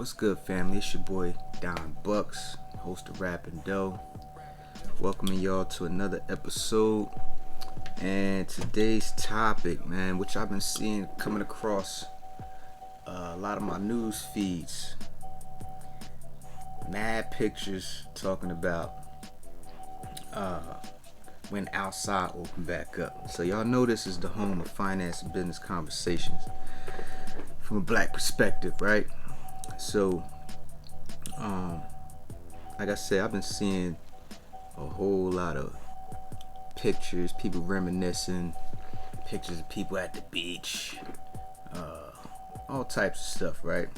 What's good, family? It's your boy Don Bucks, host of Rappin Dough. Welcoming y'all to another episode. And today's topic, man, which I've been seeing coming across a lot of my news feeds. Mad pictures talking about when outside open back up. So y'all know this is the home of finance and business conversations from a black perspective, right? So, like I said, I've been seeing a whole lot of pictures, people reminiscing, pictures of people at the beach, all types of stuff, right?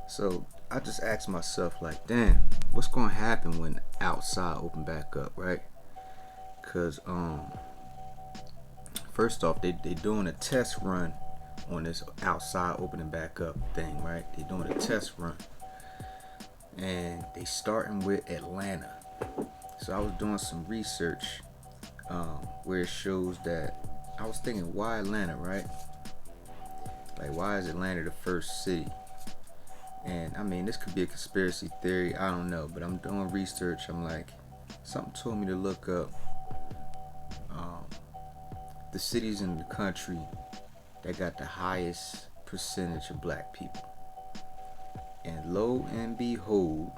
So I just asked myself, like, damn, what's gonna happen when outside open back up, right? Cause first off, they doing a test run on this outside opening back up thing, right? They doing a test run, and they starting with Atlanta. So I was doing some research where it shows that I was thinking, why Atlanta, right? Like, why is Atlanta the first city? And I mean, this could be a conspiracy theory, I don't know, but I'm doing research. I'm like, something told me to look up the cities in the country that got the highest percentage of black people. And lo and behold,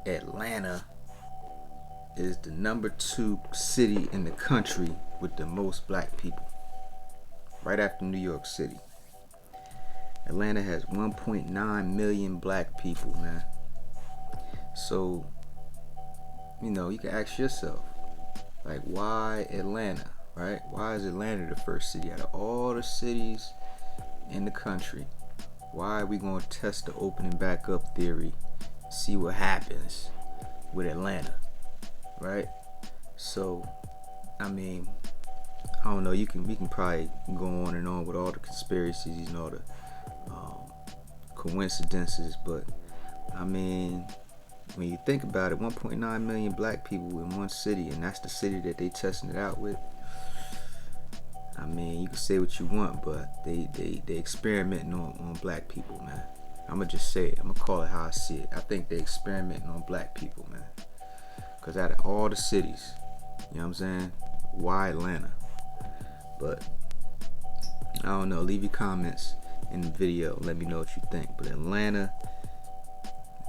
Atlanta is the number 2 city in the country with the most black people, right after New York City. Atlanta has 1.9 million black people, man. So, you can ask yourself, like, why Atlanta, right? Why is Atlanta the first city out of all the cities in the country? Why are we going to test the opening back up theory, see what happens with Atlanta, right? So, I mean, I don't know. We can probably go on and on with all the conspiracies and all the coincidences, but I mean, when you think about it, 1.9 million black people in one city, and that's the city that they testing it out with. I mean, you can say what you want, but they experimenting on black people, man. I'ma just say it. I'ma call it how I see it. I think they experimenting on black people, man. Cause out of all the cities, you know what I'm saying? Why Atlanta? But I don't know. Leave your comments in the video. Let me know what you think. But Atlanta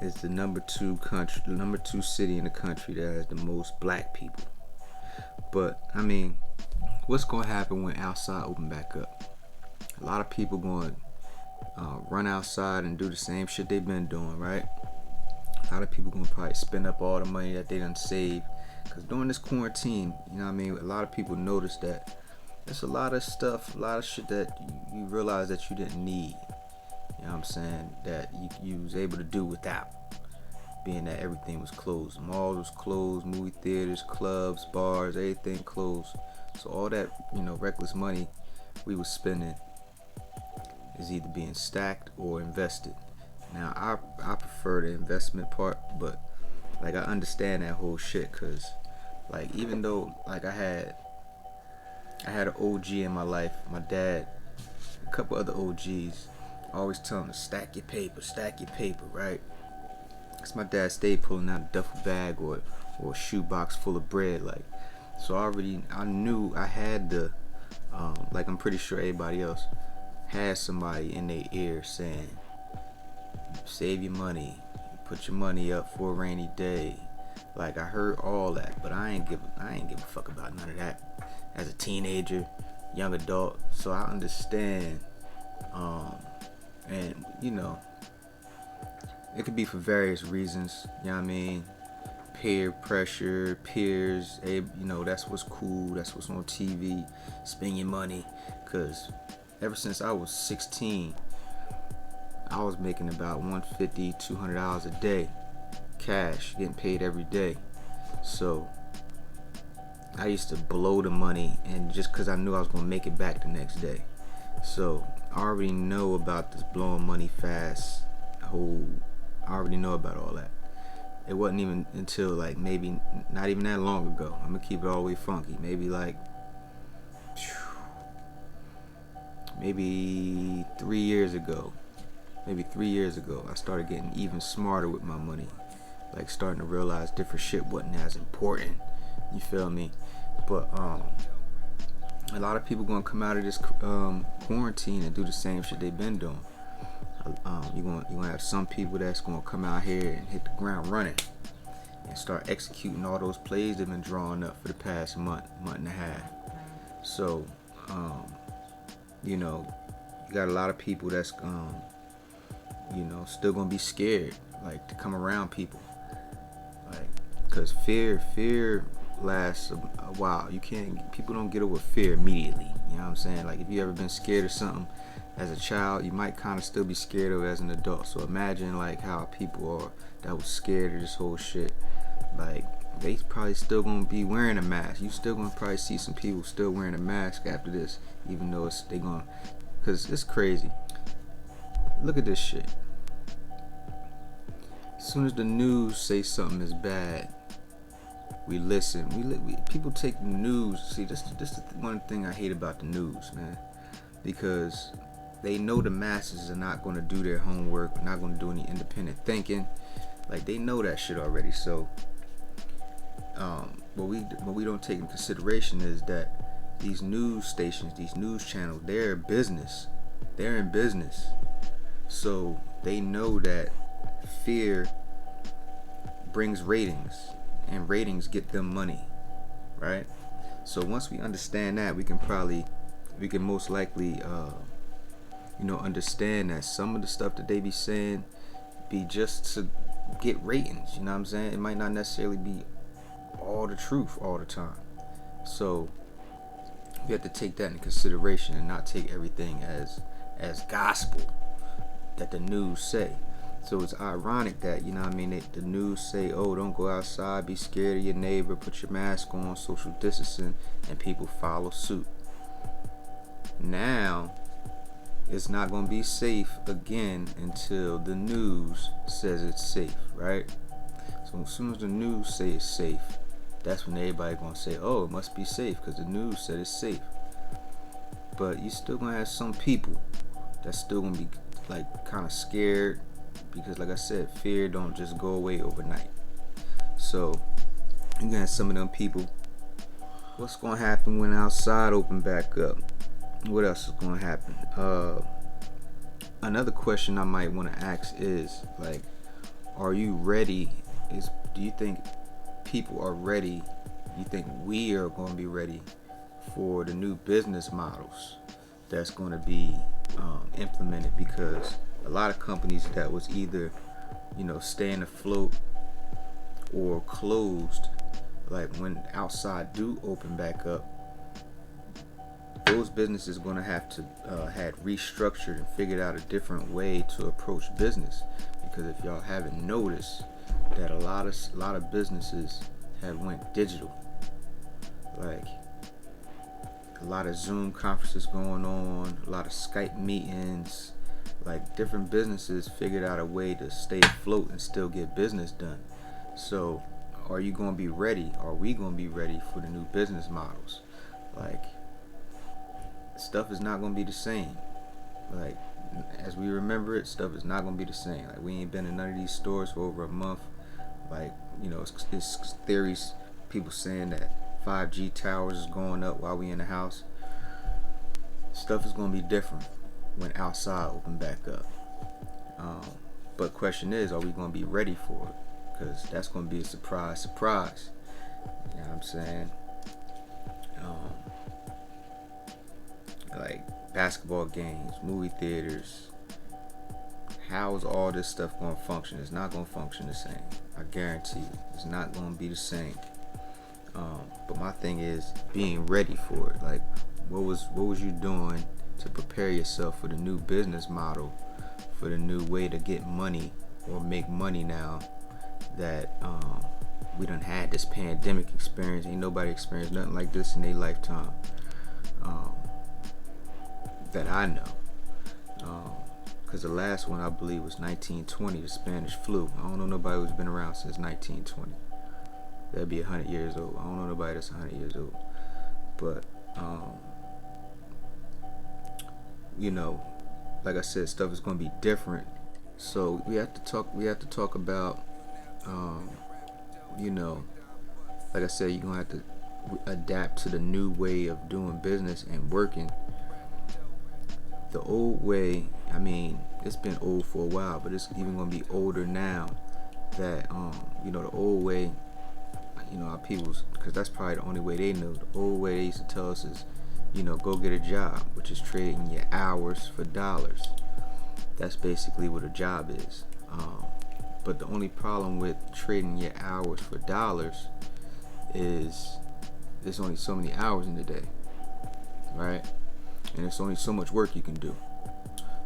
is the number 2 city in the country that has the most black people. But I mean, what's gonna happen when outside open back up? A lot of people going run outside and do the same shit they've been doing, right? A lot of people gonna probably spend up all the money that they done saved, because during this quarantine, you know what I mean, a lot of people noticed that there's a lot of stuff, a lot of shit that you realize that you didn't need. You know what I'm saying? That you was able to do without, being that everything was closed. Malls was closed, movie theaters, clubs, bars, everything closed. So all that, reckless money we was spending is either being stacked or invested. Now I prefer the investment part, but like, I understand that whole shit, cause like, even though like I had an OG in my life, my dad, a couple other OGs, I always tell them to stack your paper, right? Cause my dad stayed pulling out a duffel bag or a shoebox full of bread, like. So I knew I had the, like, I'm pretty sure everybody else had somebody in their ear saying, save your money, put your money up for a rainy day. Like, I heard all that, but I ain't give a fuck about none of that as a teenager, young adult. So I understand, and it could be for various reasons. You know what I mean? Peer pressure, peers, that's what's cool, that's what's on TV, spend your money. Cause ever since I was 16, I was making about $150, $200 a day, cash, getting paid every day. So I used to blow the money, and just cause I knew I was gonna make it back the next day. So I already know about this blowing money fast I already know about all that. It wasn't even until, like, maybe not even that long ago. I'm gonna keep it all the way funky. Maybe 3 years ago, maybe 3 years ago, I started getting even smarter with my money. Like starting to realize different shit wasn't as important. You feel me? But a lot of people gonna come out of this quarantine and do the same shit they've been doing. You're gonna have some people that's gonna come out here and hit the ground running and start executing all those plays they've been drawing up for the past month and a half. So, you got a lot of people that's still gonna be scared, like, to come around people, like, cause fear lasts a while. People don't get over fear immediately. You know what I'm saying? Like, if you ever been scared of something as a child, you might kind of still be scared of it as an adult. So imagine like how people are that was scared of this whole shit. Like, they probably still gonna be wearing a mask. You still gonna probably see some people still wearing a mask after this, even though cause it's crazy. Look at this shit. As soon as the news say something is bad, we listen. People take the news. See, this is one thing I hate about the news, man, because they know the masses are not going to do their homework, not going to do any independent thinking. Like, they know that shit already. So, what we don't take in consideration is that these news stations, these news channels, they're in business. They're in business. So they know that fear brings ratings, and ratings get them money, right? So once we understand that, we can most likely understand that some of the stuff that they be saying be just to get ratings. You know what I'm saying? It might not necessarily be all the truth all the time. So we have to take that into consideration and not take everything as gospel that the news say. So it's ironic that, the news say, oh, don't go outside, be scared of your neighbor, put your mask on, social distancing, and people follow suit. Now, it's not going to be safe again until the news says it's safe, right? So as soon as the news say it's safe, that's when everybody going to say, oh, it must be safe because the news said it's safe. But you still going to have some people that's still going to be like kind of scared, because like I said, fear don't just go away overnight. So you got some of them people. What's going to happen when outside open back up? What else is going to happen? Another question I might want to ask is, like, are you ready? Do you think people are ready? You think we are going to be ready for the new business models that's going to be implemented? Because a lot of companies that was either staying afloat or closed, like when outside do open back up, those businesses going to have to had restructured and figured out a different way to approach business. Because if y'all haven't noticed, that a lot of businesses have went digital. Like, a lot of Zoom conferences going on, a lot of Skype meetings. Like, different businesses figured out a way to stay afloat and still get business done. So are you going to be ready? Are we going to be ready for the new business models? Like, stuff is not going to be the same. Like, as we remember it, stuff is not going to be the same. Like, we ain't been in none of these stores for over a month. Like, it's theories, people saying that 5G towers is going up while we in the house. Stuff is going to be different when outside open back up. But question is, are we going to be ready for it? Because that's going to be a surprise. You know what I'm saying? Like basketball games, movie theaters. How is all this stuff going to function? It's not going to function the same. I guarantee you, it's not going to be the same. But my thing is being ready for it. Like, what was you doing to prepare yourself for the new business model, for the new way to get money or make money now that we done had this pandemic experience? Ain't nobody experienced nothing like this in their lifetime that I know. Because the last one I believe was 1920, the Spanish flu. I don't know nobody who's been around since 1920. That'd be 100 years old. I don't know nobody that's 100 years old. But like I said, stuff is going to be different So we have to talk. We have to talk about, um, you know, like I said, you're gonna have to adapt to the new way of doing business and working. The old way, I mean, it's been old for a while, but it's even gonna be older now. That the old way, our people's, because that's probably the only way they knew. The old way they used to tell us is, go get a job, which is trading your hours for dollars. That's basically what a job is. But the only problem with trading your hours for dollars is there's only so many hours in the day, right? And there's only so much work you can do.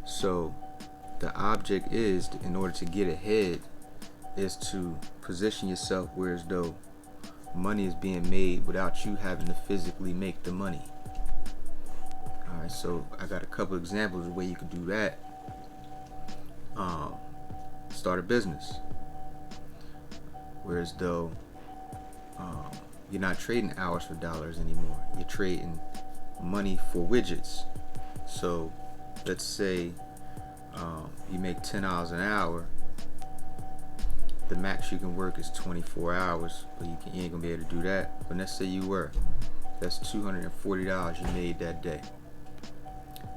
So the object is, in order to get ahead, is to position yourself where as though money is being made without you having to physically make the money. Alright, so I got a couple examples of the way you can do that. Start a business. Whereas though you're not trading hours for dollars anymore. You're trading money for widgets. So let's say you make $10 an hour. The max you can work is 24 hours, but you ain't gonna be able to do that. But let's say you were. That's $240 you made that day.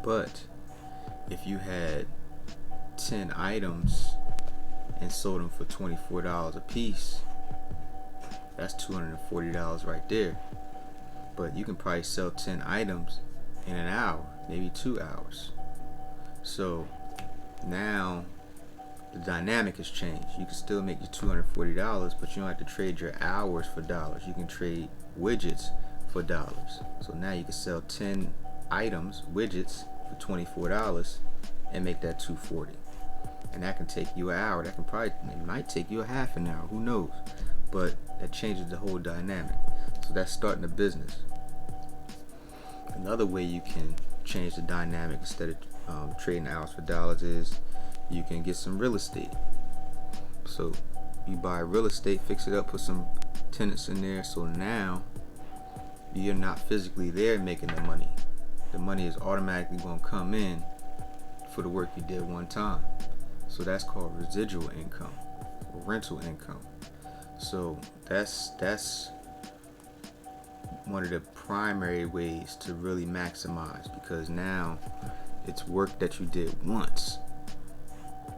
But if you had 10 items and sold them for $24 a piece, that's $240 right there. But you can probably sell 10 items in an hour, maybe 2 hours. So now the dynamic has changed. You can still make your $240, but you don't have to trade your hours for dollars. You can trade widgets for dollars. So now you can sell 10 items, widgets, for $24 and make that $240. And that can take you an hour. That it might take you a half an hour. Who knows? But that changes the whole dynamic. So that's starting a business. Another way you can change the dynamic instead of trading hours for dollars is you can get some real estate. So you buy real estate, fix it up, put some tenants in there. So now you're not physically there making the money. The money is automatically going to come in for the work you did one time. So that's called residual income or rental income. So that's one of the primary ways to really maximize, because now it's work that you did once.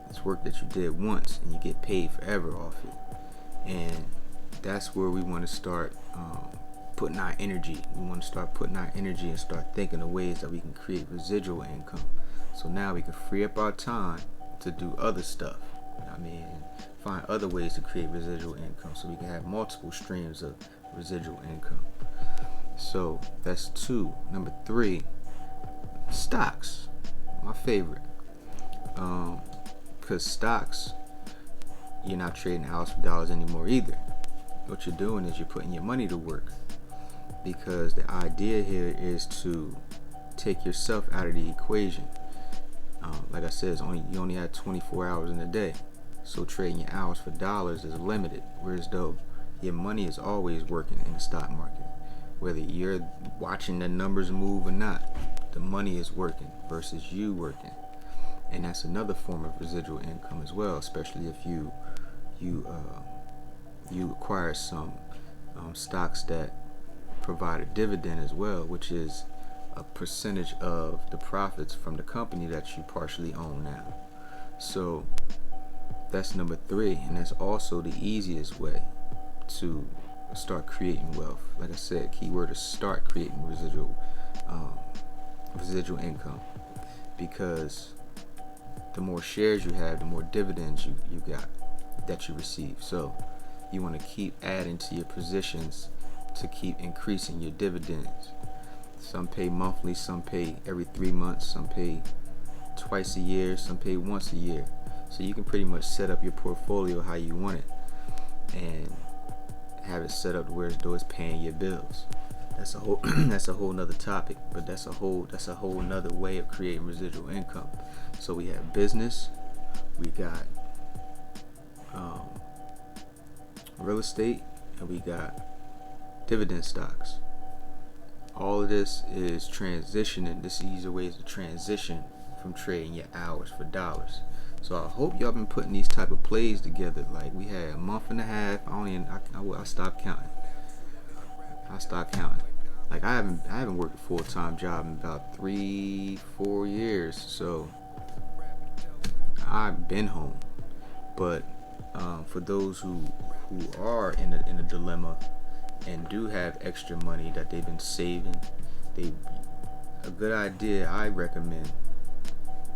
It's work that you did once and you get paid forever off it. And that's where we want to start putting our energy. We want to start putting our energy and start thinking of ways that we can create residual income. So now we can free up our time to do other stuff. Find other ways to create residual income so we can have multiple streams of residual income. So that's 2. Number 3, stocks. My favorite. Because stocks, you're not trading hours for dollars anymore either. What you're doing is you're putting your money to work. Because the idea here is to take yourself out of the equation. Like I said, you only have 24 hours in a day. So trading your hours for dollars is limited. Whereas though your money is always working in the stock market. Whether you're watching the numbers move or not, the money is working versus you working. And that's another form of residual income as well, especially if you acquire some stocks that provide a dividend as well, which is a percentage of the profits from the company that you partially own now. So that's number 3, and that's also the easiest way to start creating wealth. Like I said, keyword is start creating residual income, because the more shares you have, the more dividends you got that you receive. So you want to keep adding to your positions to keep increasing your dividends. Some pay monthly, some pay every 3 months, some pay twice a year, some pay once a year. So you can pretty much set up your portfolio how you want it and have it set up where it's paying your bills. That's a whole that's a whole nother topic, but that's a whole nother way of creating residual income. So we have business, we got real estate, and we got dividend stocks. All of this is transitioning. These are ways to transition from trading your hours for dollars. So I hope y'all been putting these type of plays together. Like we had a month and a half. I stopped counting. I stopped counting. Like I haven't worked a full-time job in about 3-4 years. So I've been home. But for those who are in a dilemma and do have extra money that they've been saving, a good idea I recommend,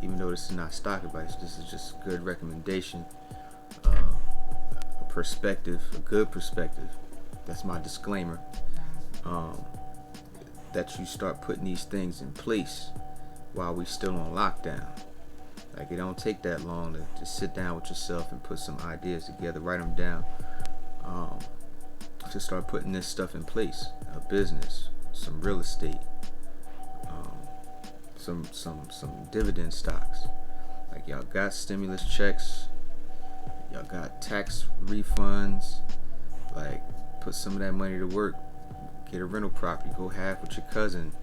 even though this is not stock advice, this is just good recommendation, a good perspective. That's my disclaimer. That you start putting these things in place while we still on lockdown. Like it don't take that long to just sit down with yourself and put some ideas together, write them down, to start putting this stuff in place. A business, some real estate, some dividend stocks. Like y'all got stimulus checks, y'all got tax refunds. Like put some of that money to work. Get a rental property. Go half with your cousin,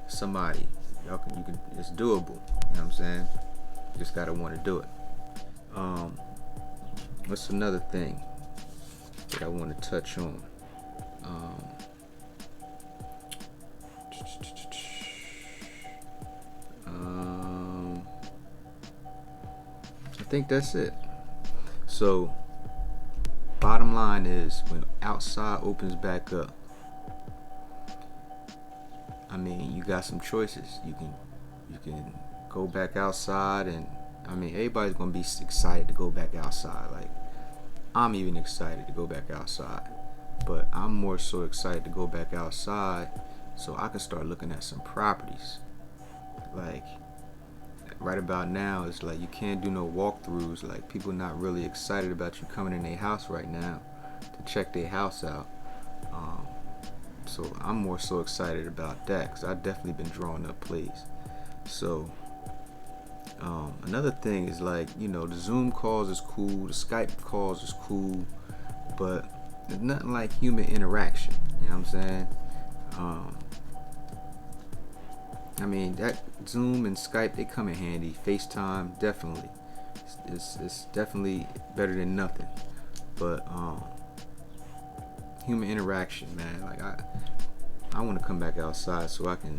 somebody. You can. It's doable. You know what I'm saying? You just gotta want to do it. What's another thing that I want to touch on? I think that's it. So, bottom line is, when outside opens back up, I mean, you got some choices. You can go back outside, and I mean, everybody's gonna be excited to go back outside. Like, I'm even excited to go back outside, but I'm more so excited to go back outside so I can start looking at some properties. Like, right about now, it's like you can't do no walkthroughs. Like, people not really excited about you coming in their house right now to check their house out. So I'm more so excited about that because I've definitely been drawing up plays. So another thing is, like, the Zoom calls is cool, the Skype calls is cool, but there's nothing like human interaction. You know what I'm saying? I mean, that Zoom and Skype, they come in handy. FaceTime, definitely. It's definitely better than nothing. But human interaction, man. Like, I want to come back outside so I can,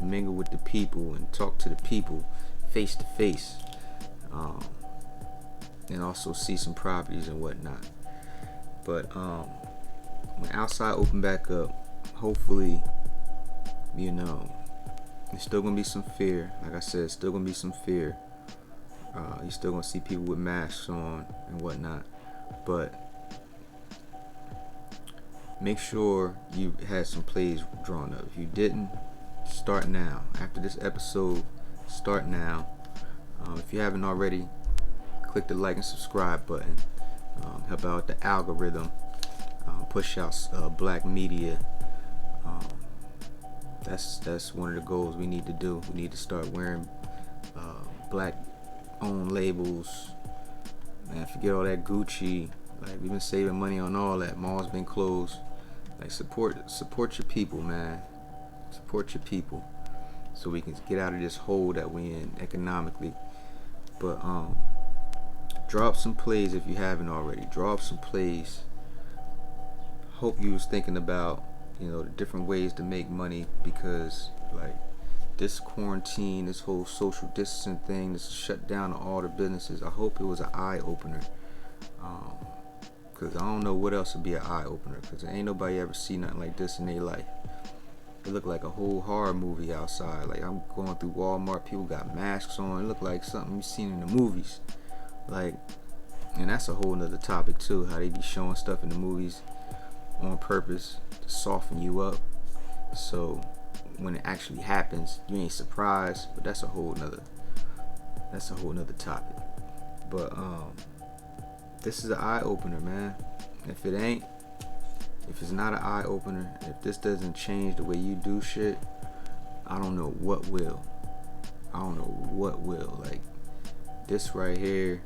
mingle with the people and talk to the people face to face, and also see some properties and whatnot. But when outside open back up, hopefully, there's still gonna be some fear. Like I said, still gonna be some fear. You're still gonna see people with masks on and whatnot, but make sure you had some plays drawn up. If you didn't, start now. After this episode, start now. If you haven't already, click the like and subscribe button. Help out the algorithm. Push out black media. That's one of the goals we need to do. We need to start wearing black owned labels. Man, forget all that Gucci. Like, we've been saving money on all that. Malls been closed. Like, support your people, man. Support your people so we can get out of this hole that we in economically. But drop some plays if you haven't already. Drop some plays. Hope you was thinking about the different ways to make money, because like this quarantine, this whole social distancing thing, this shut down all the businesses. I hope it was an eye opener, because I don't know what else would be an eye opener, because ain't nobody ever seen nothing like this in their life. It looked like a whole horror movie outside. Like, I'm going through Walmart, people got masks on. It looked like something you've seen in the movies. Like, and that's a whole nother topic too, how they be showing stuff in the movies on purpose to soften you up, so when it actually happens you ain't surprised. But that's a whole nother topic. But this is an eye opener, man. If it's not an eye opener, if this doesn't change the way you do shit, I don't know what will. Like, this right here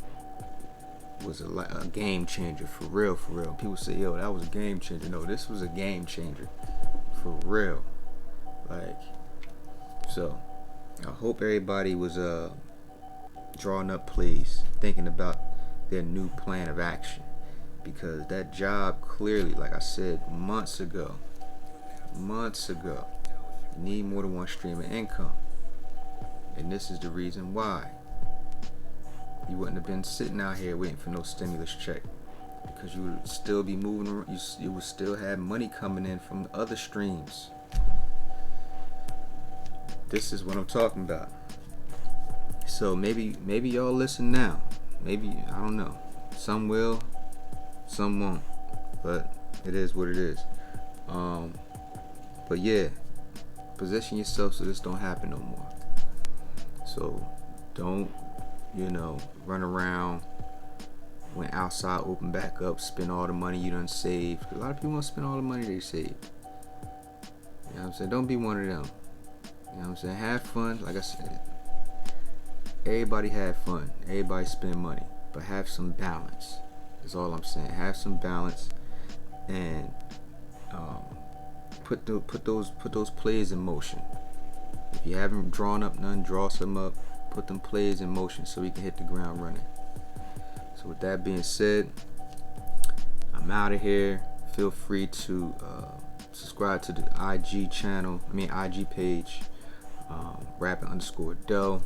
was a game changer, for real. People say, yo, that was a game changer. No, this was a game changer, for real. Like, so I hope everybody was drawing up plays, thinking about their new plan of action. Because that job clearly, like I said months ago, you need more than one stream of income. And this is the reason why. You wouldn't have been sitting out here waiting for no stimulus check, because you would still be moving around. You would still have money coming in from other streams. This is what I'm talking about. So maybe y'all listen now. Maybe, I don't know. Some will, some won't. But it is what it is. But yeah, position yourself so this don't happen no more. So don't, run around when outside open back up, spend all the money you done saved. A lot of people want to spend all the money they saved. You know what I'm saying? Don't be one of them. You know what I'm saying? Have fun. Like I said, everybody have fun. Everybody spend money. But have some balance. That's all I'm saying. Have some balance, and put those plays in motion. If you haven't drawn up none, draw some up. Put them plays in motion so we can hit the ground running. So with that being said, I'm out of here. Feel free to subscribe to the IG page, Rappin_Dough.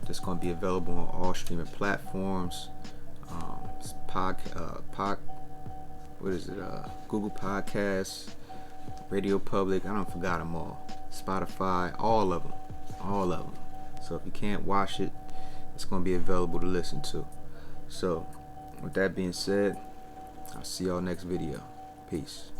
That's going to be available on all streaming platforms. Google Podcasts, Radio Public. I don't forgot them all. Spotify, all of them. So if you can't watch it, it's going to be available to listen to. So with that being said, I'll see y'all next video. Peace.